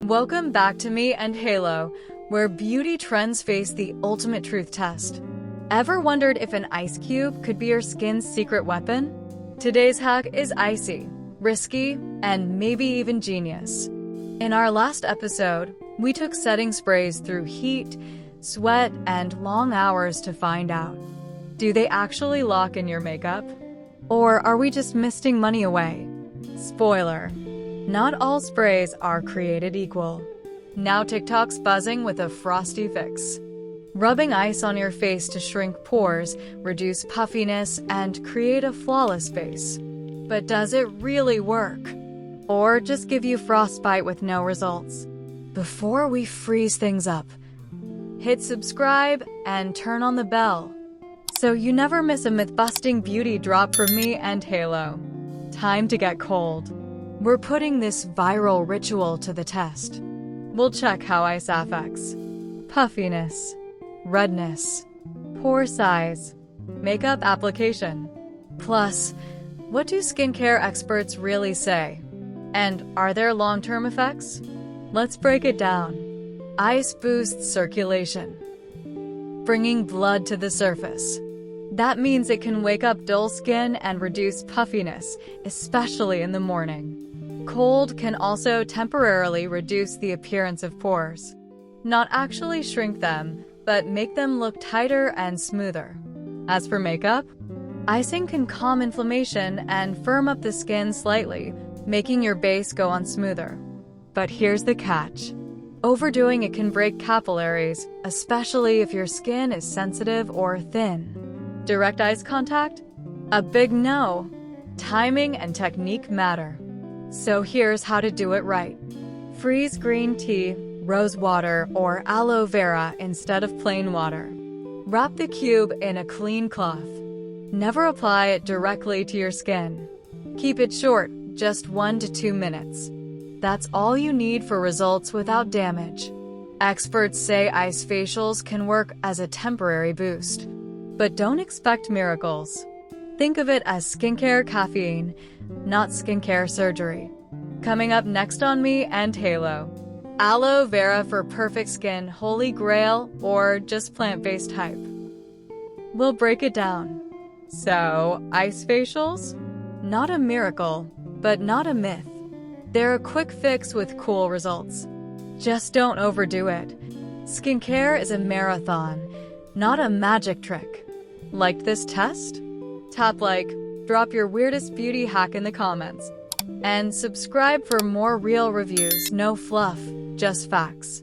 Welcome back to Me and Halo, where beauty trends face the ultimate truth test. Ever wondered if an ice cube could be your skin's secret weapon? Today's hack is icy, risky, and maybe even genius. In our last episode, we took setting sprays through heat, sweat, and long hours to find out. Do they actually lock in your makeup? Or are we just misting money away? Spoiler. Not all sprays are created equal. Now TikTok's buzzing with a frosty fix. Rubbing ice on your face to shrink pores, reduce puffiness, and create a flawless face. But does it really work? Or just give you frostbite with no results? Before we freeze things up, hit subscribe and turn on the bell so you never miss a myth-busting beauty drop from Me and Halo. Time to get cold. We're putting this viral ritual to the test. We'll check how ice affects puffiness, redness, pore size, makeup application. Plus, what do skincare experts really say? And are there long-term effects? Let's break it down. Ice boosts circulation, bringing blood to the surface. That means it can wake up dull skin and reduce puffiness, especially in the morning. Cold can also temporarily reduce the appearance of pores. Not actually shrink them, but make them look tighter and smoother. As for makeup, icing can calm inflammation and firm up the skin slightly, making your base go on smoother. But here's the catch. Overdoing it can break capillaries, especially if your skin is sensitive or thin. Direct ice contact? A big no. Timing and technique matter. So here's how to do it right. Freeze green tea, rose water, or aloe vera instead of plain water. Wrap the cube in a clean cloth. Never apply it directly to your skin. Keep it short, just 1 to 2 minutes. That's all you need for results without damage. Experts say ice facials can work as a temporary boost. But don't expect miracles. Think of it as skincare caffeine, not skincare surgery. Coming up next on Me and Halo. Aloe vera for perfect skin, holy grail, or just plant-based hype? We'll break it down. So, ice facials? Not a miracle, but not a myth. They're a quick fix with cool results. Just don't overdo it. Skincare is a marathon, not a magic trick. Liked this test? Tap like, drop your weirdest beauty hack in the comments, and subscribe for more real reviews, no fluff, just facts.